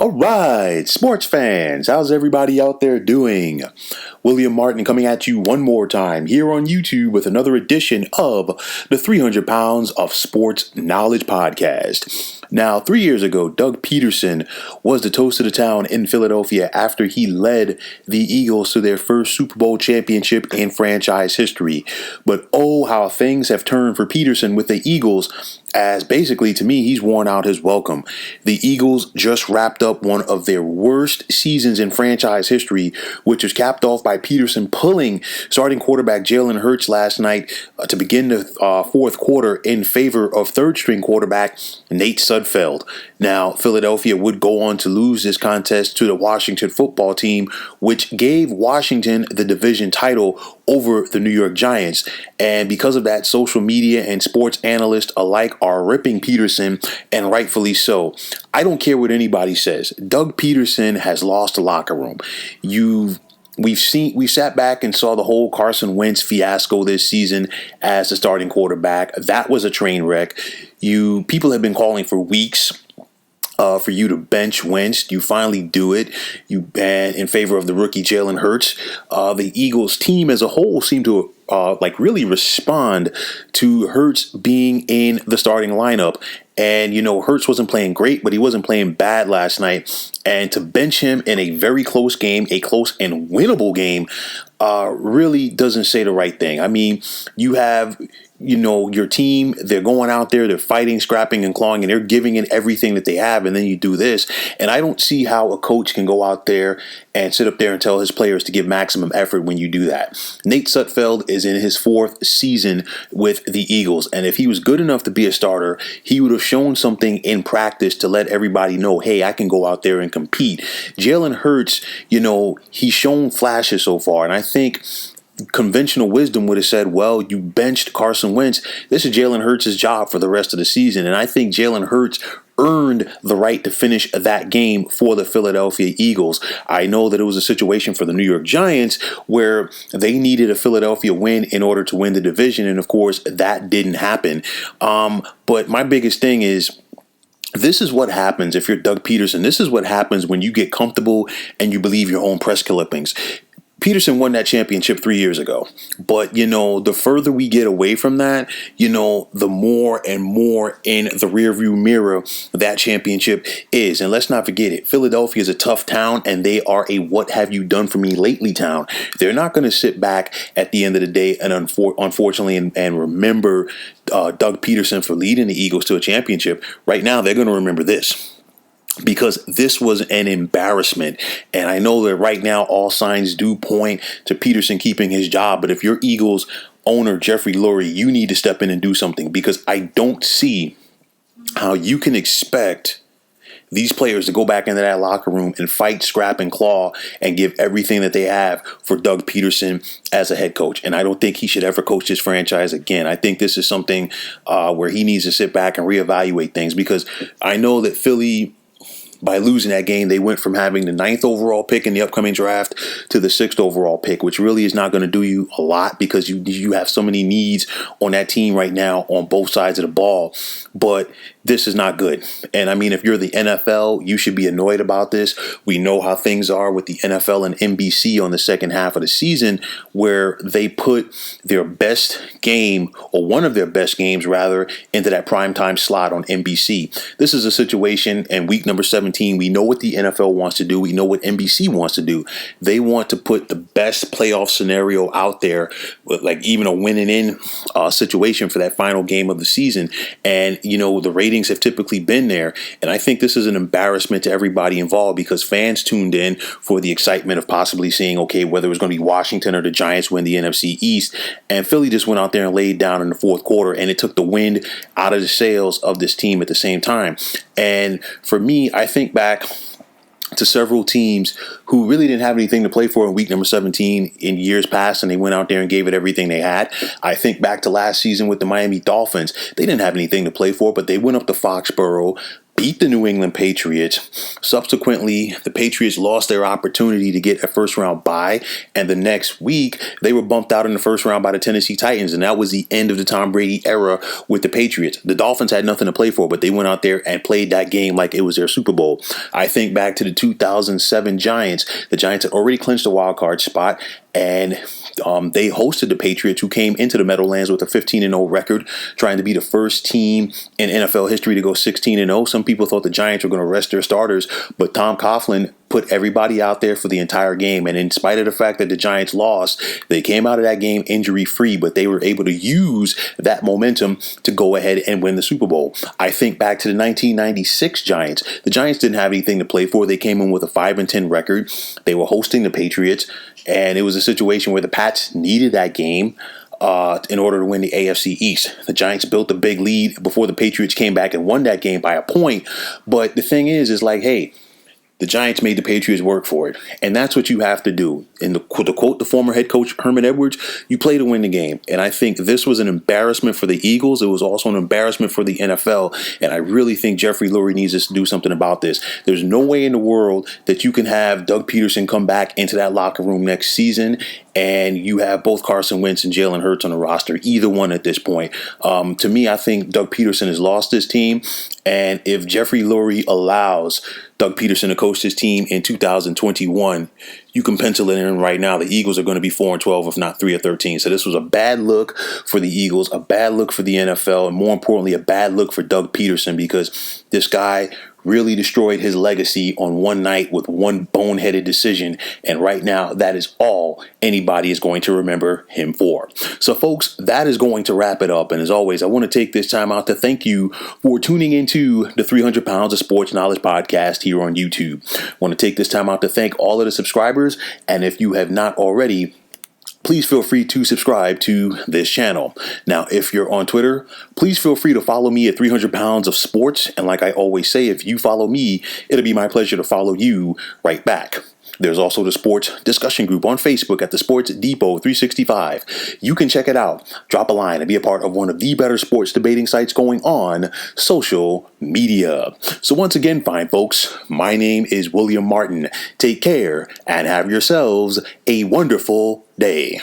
All right, sports fans, how's everybody out there doing? William Martin coming at you one more time here on YouTube with another edition of the 300 Pounds of Sports Knowledge podcast. Now, 3 years ago, Doug Pederson was the toast of the town in Philadelphia after he led the Eagles to their first Super Bowl championship in franchise history. But oh, how things have turned for Pederson with the Eagles, as basically, to me, he's worn out his welcome. The Eagles just wrapped up one of their worst seasons in franchise history, which was capped off by Pederson pulling starting quarterback Jalen Hurts last night to begin the fourth quarter in favor of third-string quarterback Nate Sudfeld. Now, Philadelphia would go on to lose this contest to the Washington football team, which gave Washington the division title over the New York Giants. And because of that, social media and sports analysts alike are ripping Pederson, and rightfully so. I don't care what anybody says. Doug Pederson has lost the locker room. We sat back and saw the whole Carson Wentz fiasco this season as the starting quarterback. That was a train wreck. People have been calling for weeks for you to bench Wentz. You finally do it. You ban in favor of the rookie Jalen Hurts. The Eagles team as a whole seemed to really respond to Hurts being in the starting lineup. And, Hurts wasn't playing great, but he wasn't playing bad last night. And to bench him in a very close game, a close and winnable game, really doesn't say the right thing. I mean, you have your team, they're going out there, they're fighting, scrapping, and clawing, and they're giving it everything that they have, and then you do this. And I don't see how a coach can go out there and sit up there and tell his players to give maximum effort when you do that. Nate Sudfeld is in his fourth season with the Eagles, and if he was good enough to be a starter, he would have shown something in practice to let everybody know, hey, I can go out there and compete. Jalen Hurts, he's shown flashes so far, and I think conventional wisdom would have said, well, you benched Carson Wentz. This is Jalen Hurts' job for the rest of the season. And I think Jalen Hurts earned the right to finish that game for the Philadelphia Eagles. I know that it was a situation for the New York Giants where they needed a Philadelphia win in order to win the division. And of course, that didn't happen. But my biggest thing is, this is what happens if you're Doug Pederson. This is what happens when you get comfortable and you believe your own press clippings. Pederson won that championship 3 years ago. But, the further we get away from that, the more and more in the rearview mirror that championship is. And let's not forget it. Philadelphia is a tough town, and they are a what have you done for me lately town. They're not going to sit back at the end of the day and unfortunately and remember Doug Pederson for leading the Eagles to a championship. Right now, they're going to remember this, because this was an embarrassment. And I know that right now all signs do point to Pederson keeping his job. But if you're Eagles owner Jeffrey Lurie, you need to step in and do something, because I don't see how you can expect these players to go back into that locker room and fight, scrap, and claw and give everything that they have for Doug Pederson as a head coach. And I don't think he should ever coach this franchise again. I think this is something where he needs to sit back and reevaluate things, because I know that Philly, by losing that game, they went from having the 9th overall pick in the upcoming draft to the 6th overall pick, which really is not going to do you a lot, because you have so many needs on that team right now on both sides of the ball. But this is not good. And I mean, if you're the NFL, you should be annoyed about this. We know how things are with the NFL and NBC on the second half of the season, where they put their best game, or one of their best games rather, into that primetime slot on NBC. This is a situation in week number 17. We know what the NFL wants to do. We know what NBC wants to do. They want to put the best playoff scenario out there, with like even a winning in situation for that final game of the season. And, the ratings have typically been there. And I think this is an embarrassment to everybody involved, because fans tuned in for the excitement of possibly seeing, okay, whether it was going to be Washington or the Giants win the NFC East. And Philly just went out there and laid down in the fourth quarter, and it took the wind out of the sails of this team at the same time. And for me, I think back to several teams who really didn't have anything to play for in week number 17 in years past, and they went out there and gave it everything they had. I think back to last season with the Miami Dolphins. They didn't have anything to play for, but they went up to Foxborough, beat the New England Patriots. Subsequently, the Patriots lost their opportunity to get a first round bye, and the next week they were bumped out in the first round by the Tennessee Titans, and that was the end of the Tom Brady era with the Patriots. The Dolphins had nothing to play for, but they went out there and played that game like it was their Super Bowl. I think back to the 2007 Giants. The Giants had already clinched the wild card spot, and they hosted the Patriots, who came into the Meadowlands with a 15-0 record, trying to be the first team in NFL history to go 16-0. Some people thought the Giants were going to rest their starters, but Tom Coughlin put everybody out there for the entire game. And in spite of the fact that the Giants lost, they came out of that game injury-free, but they were able to use that momentum to go ahead and win the Super Bowl. I think back to the 1996 Giants. The Giants didn't have anything to play for. They came in with a 5-10 record. They were hosting the Patriots, and it was a situation where the Pats needed that game in order to win the AFC East. The Giants built a big lead before the Patriots came back and won that game by a point. But the thing is like, hey, the Giants made the Patriots work for it. And that's what you have to do. And to quote the former head coach, Herman Edwards, you play to win the game. And I think this was an embarrassment for the Eagles. It was also an embarrassment for the NFL. And I really think Jeffrey Lurie needs us to do something about this. There's no way in the world that you can have Doug Pederson come back into that locker room next season and you have both Carson Wentz and Jalen Hurts on the roster, either one at this point. To me, I think Doug Pederson has lost this team. And if Jeffrey Lurie allows Doug Pederson to coach his team in 2021, you can pencil it in right now. The Eagles are going to be 4-12, if not 3-13. So this was a bad look for the Eagles, a bad look for the NFL, and more importantly, a bad look for Doug Pederson, because this guy really destroyed his legacy on one night with one boneheaded decision. And right now, that is all anybody is going to remember him for. So, folks, that is going to wrap it up. And as always, I want to take this time out to thank you for tuning into the 300 Pounds of Sports Knowledge podcast here on YouTube. I want to take this time out to thank all of the subscribers. And if you have not already, please feel free to subscribe to this channel. Now, if you're on Twitter, please feel free to follow me at 300 Pounds of Sports. And like I always say, if you follow me, it'll be my pleasure to follow you right back. There's also the sports discussion group on Facebook at the Sports Depot 365. You can check it out, drop a line, and be a part of one of the better sports debating sites going on social media. So once again, fine folks, my name is William Martin. Take care and have yourselves a wonderful day.